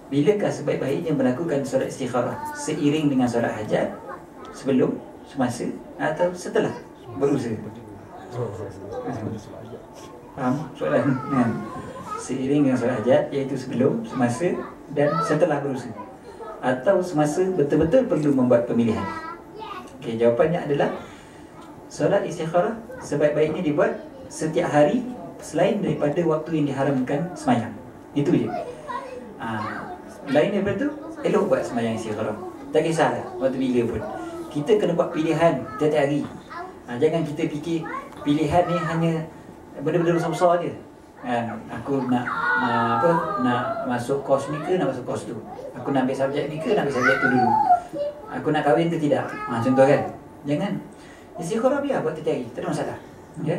Bilakah sebaik-baiknya melakukan solat istikharah? Seiring dengan solat hajat, sebelum, semasa, atau setelah berusaha? Faham soalan? Seiring dengan solat hajat, iaitu sebelum, semasa dan setelah berusaha, atau semasa betul-betul perlu membuat pemilihan? Okey, jawapannya adalah solat istikharah sebaik-baiknya dibuat setiap hari selain daripada waktu yang diharamkan semayang. Itu je. Lain daripada tu, elok buat semayang istikharah. Tak kisahlah waktu bila pun. Kita kena buat pilihan tiap-tiap hari. Jangan kita fikir pilihan ni hanya benda-benda besar-besar je. Aku nak masuk kos ni ke nak masuk kos tu. Aku nak ambil subjek ni ke nak ambil subjek tu dulu. Aku nak kahwin ke tidak. Contoh kan. Jangan. Istikharah biar buat tiap hari, tak ada masalah. Ya.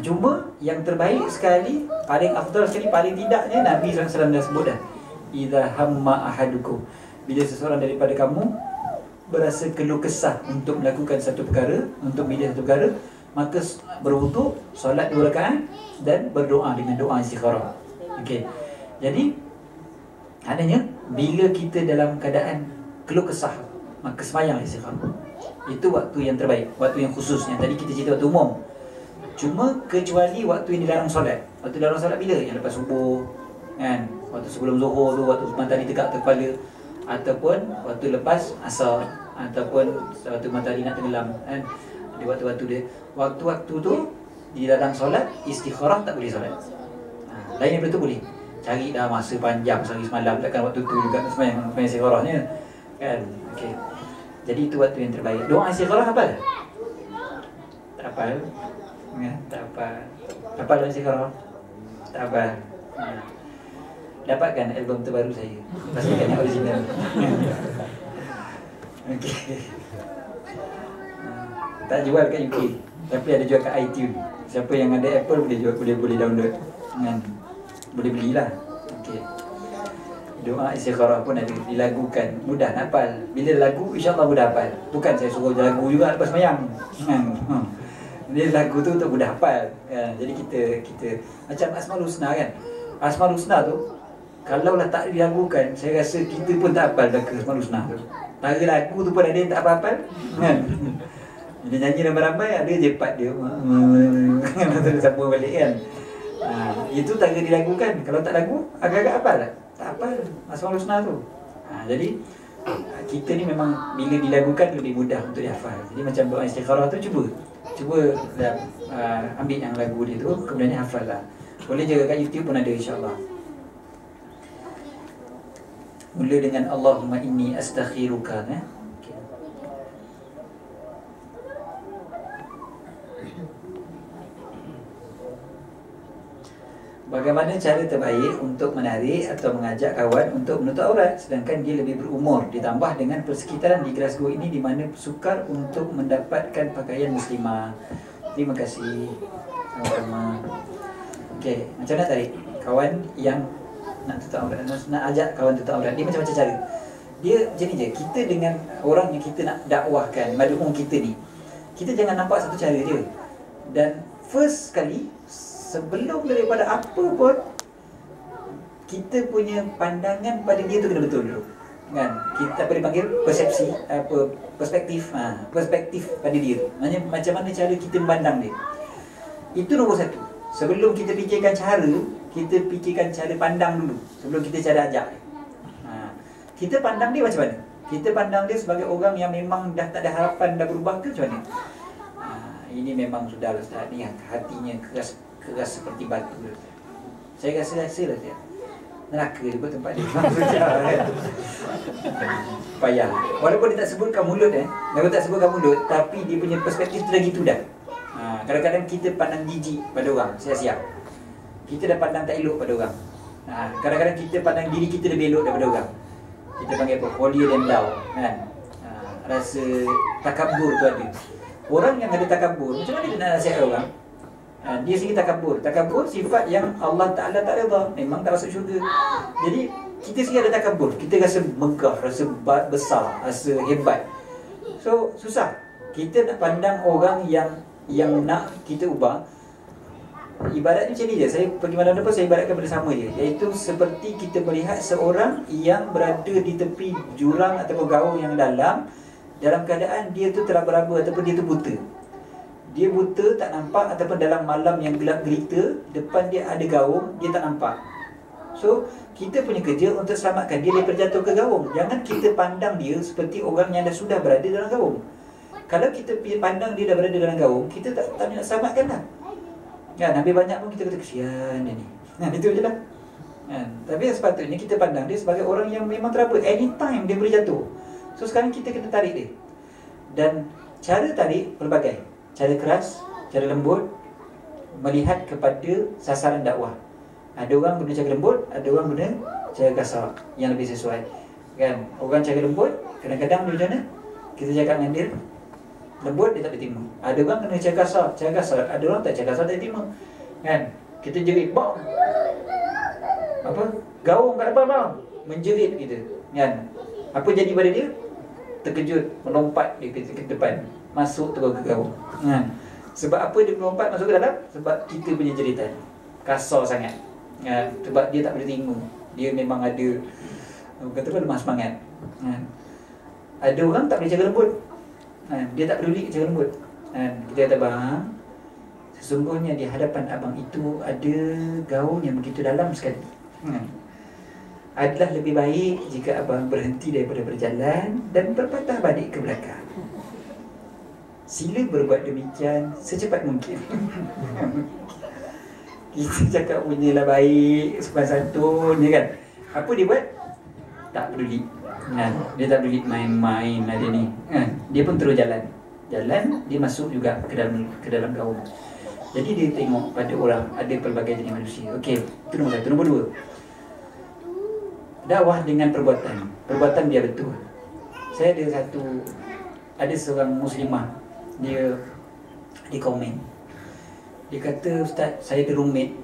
Cuma yang terbaik sekali, paling afdal sekali, paling tidaknya Nabi SAW dah sebut dah. Idza hamma ahadukum, bila seseorang daripada kamu berasa keluh kesah untuk melakukan satu perkara, untuk memilih satu perkara, maka berwuduk, solat 2 rakaat dan berdoa dengan doa istikharah. Okey. Jadi adanya bila kita dalam keadaan keluh kesah, maka sembahyang istikharah. Itu waktu yang terbaik, waktu yang khusus. Yang tadi kita cerita waktu umum. Cuma kecuali waktu yang dilarang solat. Waktu dilarang solat bila? Yang lepas subuh, kan? Waktu sebelum zuhur tu, waktu matahari tegak atas kepala, ataupun waktu lepas asar, ataupun waktu matahari nak tenggelam, kan? Di waktu-waktu dia. Waktu-waktu tu dilarang solat, istikharah tak boleh solat. Lain daripada tu boleh. Cari dah masa panjang sehari semalam, takkan waktu tu juga sembahyang istikharahnya, kan? Okey. Jadi itu waktu yang terbaik. Doa istikharah hafal? Tak hafal? Tak hafal. Hafal doa istikharah? Tak hafal. Dapatkan album terbaru saya. Pastikan yang original. Okey. Tak jual kat UK, tapi ada jual kat iTunes. Siapa yang ada Apple boleh jual, boleh download. Boleh belilah. Okey. Doa istikharah pun ada, dilagukan, mudah nak hafal. Bila lagu insya-Allah mudah hafal. Bukan saya suruh lagu juga lepas sembahyang. Dia lagu tu untuk mudah hafal. Jadi kita macam Asmaul Husna kan. Asmaul Husna tu kalaulah tak dilagukan, saya rasa kita pun tak hafal dah ke Asmaul Husna tu. Tara lagu tu pun ada yang tak hafal kan. Dia nyanyi ramai-ramai, ada je part dia sambung balik kan. Itu tara dilagukan. Kalau tak lagu, agak-agak hafal tak? Tak hafal Asmaul Husna tu. Jadi kita ni memang bila dilagukan lebih mudah untuk dihafal. Jadi macam doa istikharah tu cuba ambil yang lagu dia tu, kemudian hafal lah. Boleh jaga kat YouTube pun ada insya-Allah. Mula dengan Allahumma inni astakhiruka. Bagaimana cara terbaik untuk menarik atau mengajak kawan untuk menutup aurat sedangkan dia lebih berumur, ditambah dengan persekitaran di Glasgow ini di mana sukar untuk mendapatkan pakaian muslimah. Terima kasih. Sama-sama. Okey, macam mana tarik kawan yang nak tutup aurat, nak ajak kawan tutup aurat? Dia macam-macam cara. Dia macam ni je, kita dengan orang yang kita nak dakwahkan, mad'u kita ni, kita jangan nampak satu cara je. Dan first sekali, sebelum daripada apa pun, kita punya pandangan pada dia tu kena betul dulu, kan? Kita boleh panggil persepsi, perspektif, perspektif pada dia tu. Maksudnya macam mana cara kita memandang dia. Itu nombor satu. Sebelum kita fikirkan cara, kita fikirkan cara pandang dulu sebelum kita cara ajak dia. Kita pandang dia macam mana? Kita pandang dia sebagai orang yang memang dah tak ada harapan, dah berubah ke macam mana? Ini memang sudah Ustaz ni, hatinya keras seperti batu. Saya rasa lah dia neraka dia tempat dia. Payah. Walaupun dia tak sebutkan mulut tapi dia punya perspektif tu dah gitu dah. Kadang-kadang kita pandang jijik pada orang, sia-sia. Kita dah pandang tak elok pada orang. Kadang-kadang kita pandang diri kita lebih elok daripada orang. Kita panggil apa? Holier than thou, kan? Rasa takabur tu ada. Orang yang ada takabur, macam mana dia nak nasihat orang? Dia sendiri takabur. Takabur sifat yang Allah Ta'ala tak redha, memang tak masuk syurga. Jadi kita sendiri ada takabur. Kita rasa megah, rasa besar, rasa hebat. So susah. Kita nak pandang orang yang nak kita ubah, Ibaratnya macam ni je, saya pergi mana pun saya ibaratkan benda sama je, iaitu seperti kita melihat seorang yang berada di tepi jurang ataupun gaung yang dalam keadaan dia tu teraba-raba ataupun dia tu buta. Dia buta, tak nampak, ataupun dalam malam yang gelap gelita, depan dia ada gaung, dia tak nampak. So, kita punya kerja untuk selamatkan dia daripada jatuh ke gaung. Jangan kita pandang dia seperti orang yang dah sudah berada dalam gaung. Kalau kita pandang dia dah berada dalam gaung, kita tak nak selamatkan dah. Kan, Nabi banyak pun kita kata kesian dia ni. Itu je lah. Kan? Tapi sepatutnya kita pandang dia sebagai orang yang memang teraba. Anytime dia boleh jatuh. So sekarang kita kena tarik dia. Dan cara tarik pelbagai. Cara keras, cara lembut, melihat kepada sasaran dakwah. Ada orang guna cara lembut, ada orang guna cara kasar yang lebih sesuai. Kan? Orang cara lembut, kadang-kadang dia macam mana? Kita cakap dengan dia lembut, dia tak boleh terima. Ada orang kena cara kasar. Ada orang tak cara kasar, tak terima. Kan? Kita jerit, bang! Apa? Gaung kat depan, bang! Menjerit kita. Kan? Apa jadi pada dia? Terkejut, melompat dia ke depan, masuk terus ke gaung. Kan? Sebab apa dia melompat masuk ke dalam? Sebab kita punya jeritan kasar sangat. Kan? Sebab dia tak boleh terima. Dia memang ada, kata apa, lemah semangat. Kan? Ada orang tak boleh cara lembut. Dia tak peduli cara lembut. Kita kata, bang, sesungguhnya di hadapan abang itu ada gaung yang begitu dalam sekali. Adalah lebih baik jika abang berhenti daripada berjalan dan berpatah balik ke belakang. Sila berbuat demikian secepat mungkin. Kita cakap punyalah baik, sopan santun, ya kan? Apa dia buat? Tak peduli. Dia tak peduli, main-main lah dia ni. Dia pun terus jalan. Dia masuk juga ke dalam gaung. Jadi dia tengok pada orang, ada pelbagai jenis manusia. Okey, itu nombor satu. Nombor dua, dakwah dengan perbuatan. Perbuatan biar betul. Saya ada seorang muslimah, dia komen. Dia kata, Ustaz, saya ada roommate,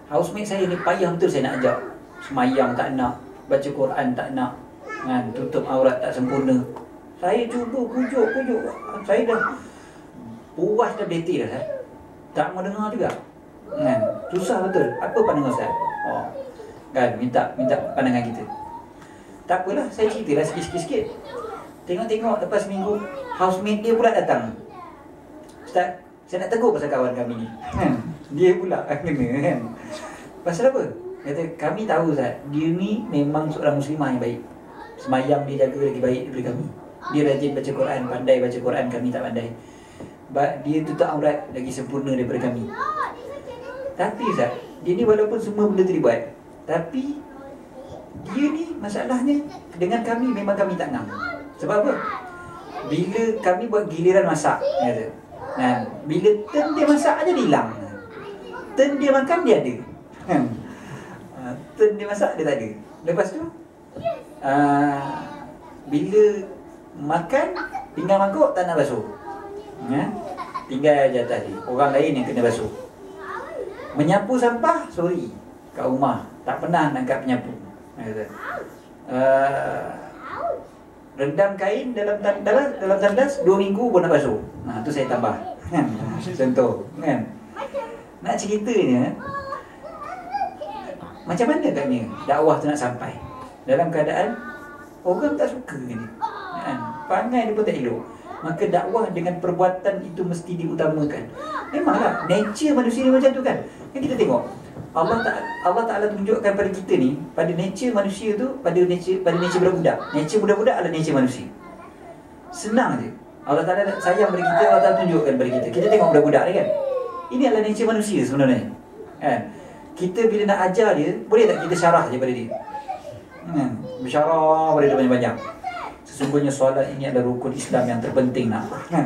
housemate saya ni payah betul saya nak ajak. Semayang tak nak, baca Quran tak nak, kan, tutup aurat tak sempurna. Saya cuba pujuk. Saya dah puas dah beti dah, tak mau dengar juga. Kan, susah betul. Apa pandangan Ustaz? Kan, minta pandangan kita. Tak apalah, saya ceritalah sikit-sikit. Tengok-tengok lepas seminggu, housemate dia pula datang. Ustaz, saya nak tegur pasal kawan kami ni. Dia pula kena, kan. Pasal apa? Kata, kami tahu Ustaz, dia ni memang seorang muslimah yang baik. Semayang dia jaga lagi baik daripada kami. Dia rajin baca Quran, pandai baca Quran, kami tak pandai. Dia tutup aurat lagi sempurna daripada kami. Tapi Ustaz, dia ni walaupun semua benda tu dibuat, tapi dia ni masalahnya dengan kami memang kami tak ngam. Sebab apa? Bila kami buat giliran masak, kata, bila turn dia masak aja dia hilang. Turn dia makan dia ada. Turn dia masak dia tak ada. Lepas tu bila makan, pinggan mangkuk tak nak basuh. Tinggal je atas dia. Orang lain yang kena basuh. Menyapu sampah, sorry, kat rumah tak pernah nak penyapu. Rendam kain dalam tandas 2 minggu pun nak basuh. Tu saya tambah. Contoh, kan? Nak ceritanya, macam mana agaknya dakwah tu nak sampai dalam keadaan orang tak suka ni, kan? Perangai dia pun tak elok. Maka dakwah dengan perbuatan itu mesti diutamakan. Memanglah nature manusia ni macam tu, kan? Kan kita tengok Allah Ta'ala tunjukkan pada kita ni, pada nature manusia tu, pada nature budak-budak. Nature budak-budak adalah nature manusia. Senang je. Allah Ta'ala sayang pada kita, Allah Ta'ala tunjukkan pada kita. Kita tengok budak-budak ni, kan? Ini adalah nature manusia sebenarnya, kan? Kita bila nak ajar dia, boleh tak kita syarah je pada dia? Bersyarah pada dia banyak-banyak. Sesungguhnya solat ini adalah rukun Islam yang terpenting, nak, kan?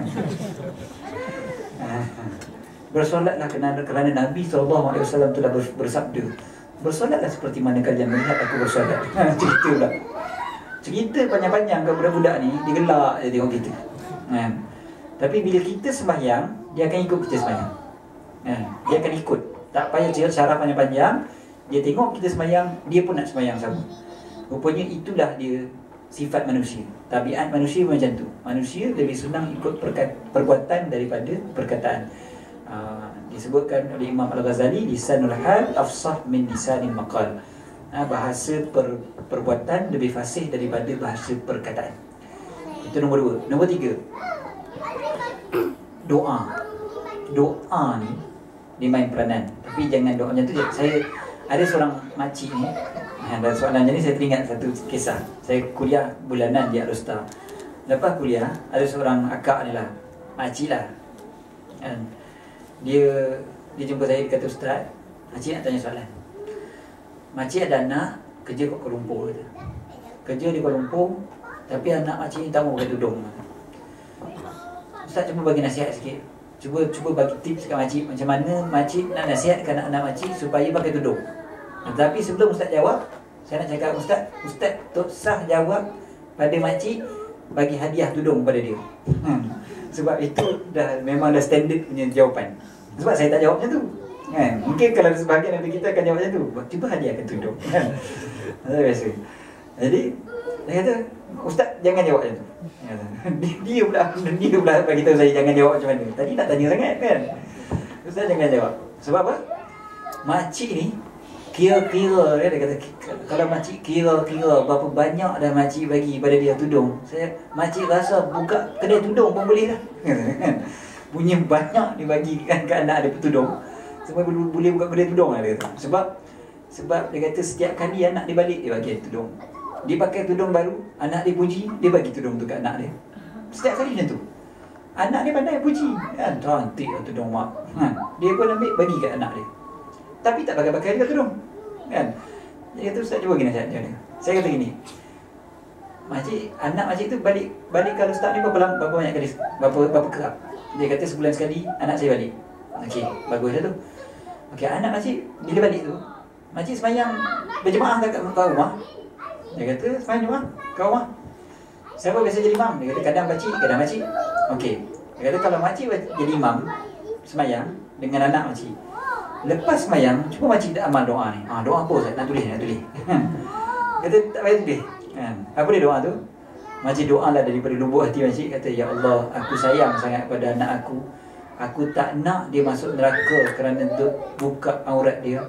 Bersolatlah kerana Nabi SAW telah bersabda, bersolatlah seperti mana kalian melihat aku bersolat. Cerita pula. Cerita panjang-panjang kat budak-budak ni, dia gelak je tengok kita. Tapi bila kita sembahyang, dia akan ikut kita sembahyang. Dia akan ikut. Tak payah syarah panjang-panjang. Dia tengok kita sembahyang, dia pun nak sembahyang sama. Rupanya itulah dia sifat manusia. Tabiat manusia macam tu. Manusia lebih senang ikut perbuatan daripada perkataan. Disebutkan oleh Imam Al-Ghazali, lisanul hal afsah min lisanil maqal. Bahasa perbuatan lebih fasih daripada bahasa perkataan. Itu nombor 2. Nombor 3, doa. Doa ni dia main peranan. Tapi jangan doa macam tu je. Saya ada seorang makcik ni, dan soalan macam ni saya teringat satu kisah. Saya kuliah bulanan di Al-Usta. Lepas kuliah, ada seorang akak ni lah, makcik lah, dia jumpa saya, dia kata, "Ustaz, makcik nak tanya soalan. Makcik ada anak kerja kat Kuala Lumpur," kata. "Kerja di Kuala Lumpur, tapi anak makcik ni tak mau pakai tudung. Ustaz, cuba bagi nasihat sikit. Cuba bagi tips kat makcik, macam mana makcik nak nasihatkan anak-anak makcik supaya pakai tudung." Tapi sebelum Ustaz jawab, saya nak cakap, Ustaz tak sah jawab pada makcik bagi hadiah tudung pada dia. Sebab itu memang dah standard punya jawapan. Sebab saya tak jawab macam tu, kan? Mungkin kalau sebahagian dari kita akan jawab macam tu, cuba hadiahkan tudung, kan? Biasa. Jadi dia kata, "Ustaz jangan jawab macam tu." Dia pula bagi tahu saya jangan jawab macam mana. Tadi nak tanya sangat, kan? Ustaz jangan jawab. Sebab apa? Makcik ni kira-kira, dia kata, kalau makcik kira-kira berapa banyak dah makcik bagi pada dia tudung, makcik rasa buka kedai tudung pun boleh dah. Punya banyak dibagi kan ke anak dia tudung, semua boleh buka kedai tudung lah, dia kata. Sebab dia kata setiap kali anak dia balik, dia bagi tudung. Dia pakai tudung baru, anak dia puji, dia bagi tudung tu kat anak dia. Setiap kali macam tu. Anak dia pandai puji, kan, cantik lah tudung mak, dia pun ambil bagi kat anak dia. Tapi tak pakai-pakai dia tudung, kan? Dia kata, "Ustaz cuba gini nasihat dia." Saya kata gini, anak makcik tu balik kalau Ustaz ni berapa banyak kali, berapa kerap. Dia kata sebulan sekali anak saya balik. Okey, bagus dah tu. Okey, anak makcik bila balik tu, makcik sembahyang berjemaah kat rumah. Dia kata sembahyang jemaah kat rumah. Siapa biasa jadi imam? Dia kata kadang pakcik, kadang makcik. Okey. Dia kata kalau makcik jadi imam sembahyang dengan anak makcik, lepas sembahyang, cuba makcik tak amal doa ni. Doa apa Ustaz? Nak tulis. Kata tak payah tulis, kan? Apa dia doa tu? Makcik doa lah daripada lubuk hati makcik. Kata, "Ya Allah, aku sayang sangat pada anak aku. Aku tak nak dia masuk neraka kerana buka aurat dia.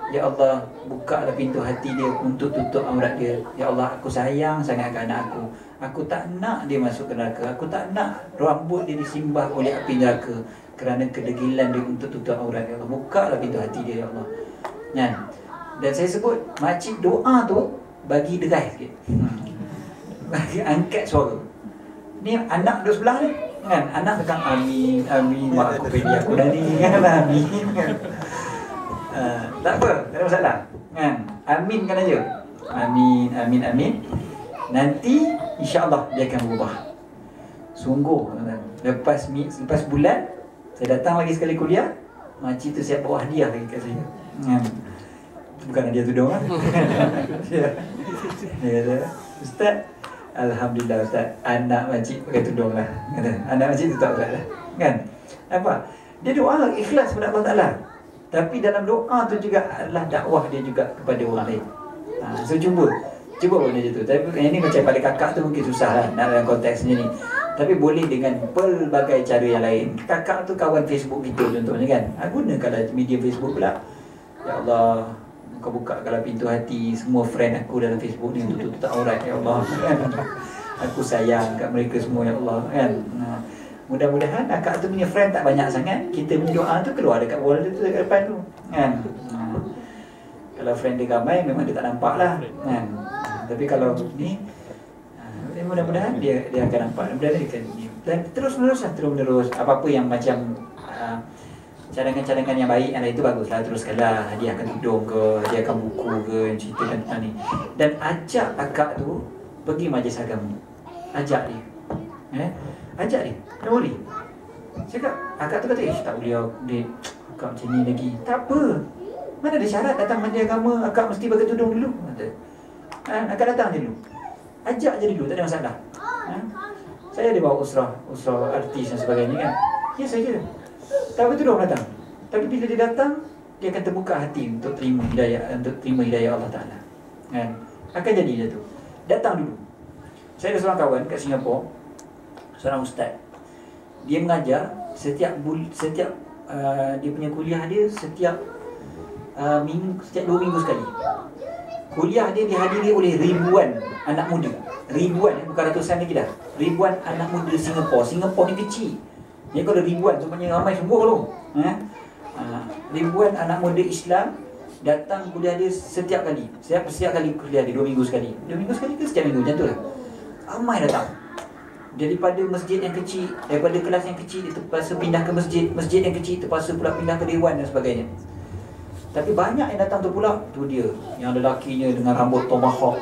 Ya Allah, bukalah pintu hati dia untuk tutup aurat dia. Ya Allah, aku sayang sangat ke anak aku. Aku tak nak dia masuk ke neraka. Aku tak nak rambut dia disimbah oleh api neraka kerana kedegilan dia untuk tutup aurat. Ya Allah, bukalah pintu hati dia, ya Allah." Kan? Dan saya sebut makcik doa tu bagi derai sikit, bagi angkat suara. Ni anak duduk sebelah ni, kan? Anak tekan amin, amin, mak aku pilih aku dah ni, kan? Amin, kan? Tak apa, tak ada masalah, kan? Aminkan aja. Amin, amin, amin. Nanti insya-Allah dia akan berubah. Sungguh, lepas bulan saya datang lagi sekali kuliah, makcik tu siap bawa hadiah lagi kat saya. Bukan hadiah tudung lah. Dia kata, "Ustaz, alhamdulillah Ustaz, anak makcik pakai tudung lah." Kata, anak makcik tu tak Ustaz lah, kan? Apa? Dia doa ikhlas kepada Allah Ta'ala. Tapi dalam doa tu juga adalah dakwah dia juga kepada orang lain. So cuba buat macam tu. Tapi yang ni macam pada kakak tu mungkin susah lah nak dalam konteks ni. Tapi boleh dengan pelbagai cara yang lain. Kakak tu kawan Facebook kita contohnya, kan? Gunakanlah media Facebook pula. Ya Allah, kau buka kalau pintu hati semua friend aku dalam Facebook ni untuk tutup aurat, ya Allah, kan? Aku sayang kat mereka semua, ya Allah, kan? Mudah-mudahan akak tu punya friend tak banyak sangat, kita punya doa tu keluar dekat wall tu, dekat depan tu, kan? Kalau friend dia ramai memang dia tak nampak lah, kan? Tapi kalau ni, mudah-mudahan dia akan nampak, mudah-mudahan dia akan, dan terus-menerus apa-apa yang macam cadangan-cadangan yang baik yang lain tu baguslah, teruskanlah, hadiahkan tudung ke, hadiahkan buku ke, cerita dan ni. Dan ajak akak tu pergi majlis agama. Ajak dia. Ajak dia. Don't worry. Cakap, akak tu kata, tak boleh dia akak macam ni lagi. Tak apa. Mana ada syarat datang majlis agama akak mesti pakai tudung dulu. Kata. Akak datang je dulu. Ajak je dulu, tak ada masalah. Saya ada bawa usrah artis dan sebagainya, kan. Ya saja. Tak betul orang datang. Tapi bila dia datang, dia akan terbuka hati untuk terima hidayah Allah Ta'ala, kan? Akan jadi dia tu. Datang dulu. Saya ada seorang kawan kat Singapura, seorang ustaz. Dia mengajar setiap dia punya kuliah dia setiap setiap 2 minggu sekali. Kuliah dia dihadiri oleh ribuan anak muda. Ribuan, bukan ratusan lagi dah. Ribuan anak muda Singapura. Singapura ni kecil. Jadi kalau ribuan, sebenarnya ramai sungguh tu. Ribuan anak muda Islam datang kuliah dia setiap kali. Setiap kali kuliah dia 2 minggu sekali. 2 minggu sekali ke setiap minggu, macam tu lah. Ramai datang. Daripada masjid yang kecil, daripada kelas yang kecil, dia terpaksa pindah ke masjid yang kecil, terpaksa pula pindah ke dewan dan sebagainya. Tapi banyak yang datang tu pula, tu dia yang lelakinya dengan rambut tomahawk,